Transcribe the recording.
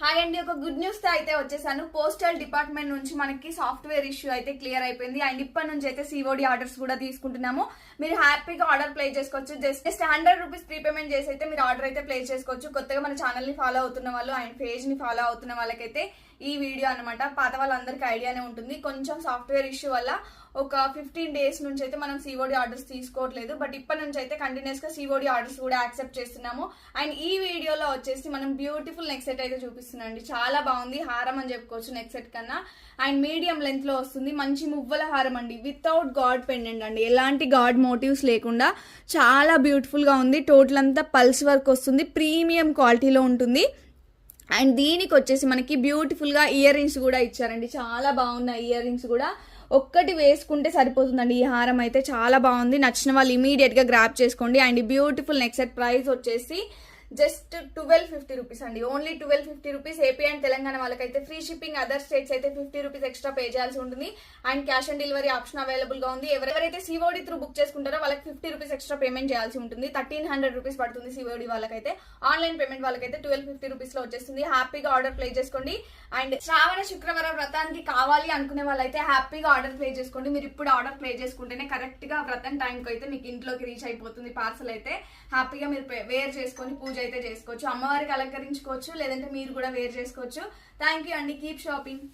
Hi అండి, ఒక good news తో అయితే వచ్చేసాను. పోస్టల్ డిపార్ట్మెంట్ నుంచి మనకి సాఫ్ట్వేర్ ఇష్యూ అయితే క్లియర్ అయిపోయింది. అండ్ ఇప్పటి నుంచి అయితే సిఓడి ఆర్డర్స్ కూడా తీసుకుంటున్నాము. మీరు హ్యాపీగా ఆర్డర్ ప్లేస్ చేసుకోవచ్చు. జస్ట్ ₹100 ప్రీపేమెంట్ చేసి అయితే మీరు ఆర్డర్ అయితే ప్లేస్ చేసుకోవచ్చు. కొత్తగా మన ఛానల్ ని ఫాలో అవుతున్న వాళ్ళు అండ్ పేజ్ ని ఫాలో అవుతున్న వాళ్ళకైతే ఈ వీడియో అనమాట. పాత వాళ్ళందరికీ ఐడియానే ఉంటుంది. కొంచెం సాఫ్ట్వేర్ ఇష్యూ వల్ల ఒక 15 days నుంచి అయితే మనం సిఓడి ఆర్డర్స్ తీసుకోవట్లేదు. బట్ ఇప్పటి నుంచి అయితే కంటిన్యూస్ గా సిఓడి ఆర్డర్స్ కూడా యాక్సెప్ట్ చేస్తున్నాము. అండ్ ఈ వీడియోలో వచ్చేసి మనం బ్యూటిఫుల్ నెక్ సెట్ అయితే చూపిస్తున్నాం అండి. చాలా బాగుంది. హారం అని చెప్పుకోవచ్చు నెక్ సెట్ కన్నా. అండ్ మీడియం లెంత్ లో వస్తుంది. మంచి మువ్వల హారం అండి, వితౌట్ గాడ్ పెండెంట్ అండి. ఎలాంటి గాడ్ మోటివ్స్ లేకుండా చాలా బ్యూటిఫుల్ గా ఉంది. టోటల్ అంతా పల్స్ వర్క్ వస్తుంది. ప్రీమియం క్వాలిటీలో ఉంటుంది. అండ్ దీనికి వచ్చేసి మనకి బ్యూటిఫుల్ గా ఇయర్ రింగ్స్ కూడా ఇచ్చారండి. చాలా బాగున్నాయి ఇయర్ రింగ్స్ కూడా. ఒక్కటి వేసుకుంటే సరిపోతుందండి. ఈ హారం అయితే చాలా బాగుంది. నచ్చిన వాళ్ళు ఇమీడియట్ గా గ్రాప్ చేసుకోండి. అండ్ ఈ బ్యూటిఫుల్ నెక్ సెట్ ప్రైస్ వచ్చేసి జస్ట్ ₹1250 అండి. ఓన్లీ ₹1250. ఏపీ అండ్ తెలంగాణ వాళ్ళకైతే ఫ్రీ షిప్పింగ్, అదర్ స్టేట్స్ అయితే ₹50 ఎక్స్ట్రా పే చేయాల్సి ఉంటుంది. And cash on delivery option available గా ఉంది. ఎవరైతే సిఓడి త్రూ బుక్ చేసుకుంటారో వాళ్ళకి ₹50 ఎక్స్ట్రా పేమెంట్ చేయాల్సి ఉంటుంది. ₹1300 పడుతుంది సిఓడి వాళ్ళకైతే. ఆన్లైన్ పేమెంట్ వాళ్ళకైతే ₹1250 లో వచ్చేస్తుంది. హ్యాపీగా ఆర్డర్ ప్లేస్ చేసుకోండి. అండ్ శ్రావణ శుక్రవారం వ్రతానికి కావాలి అనుకునే వాళ్ళైతే హ్యాపీగా ఆర్డర్ ప్లేస్ చేసుకోండి. మీరు ఇప్పుడు ఆర్డర్ ప్లేస్ చేసుకుంటేనే కరెక్ట్ గా వ్రతం టైంకి అయితే మీకు ఇంట్లోకి రీచ్ అయిపోతుంది పార్సల్ అయితే. హ్యాపీగా మీరు వేర్ చేసుకొని పూజ అయితే చేసుకోవచ్చు. అమ్మవారికి అలంకరించుకోవచ్చు, లేదంటే మీరు కూడా వేర్ చేసుకోవచ్చు. థ్యాంక్ యూ అండి. Keep shopping.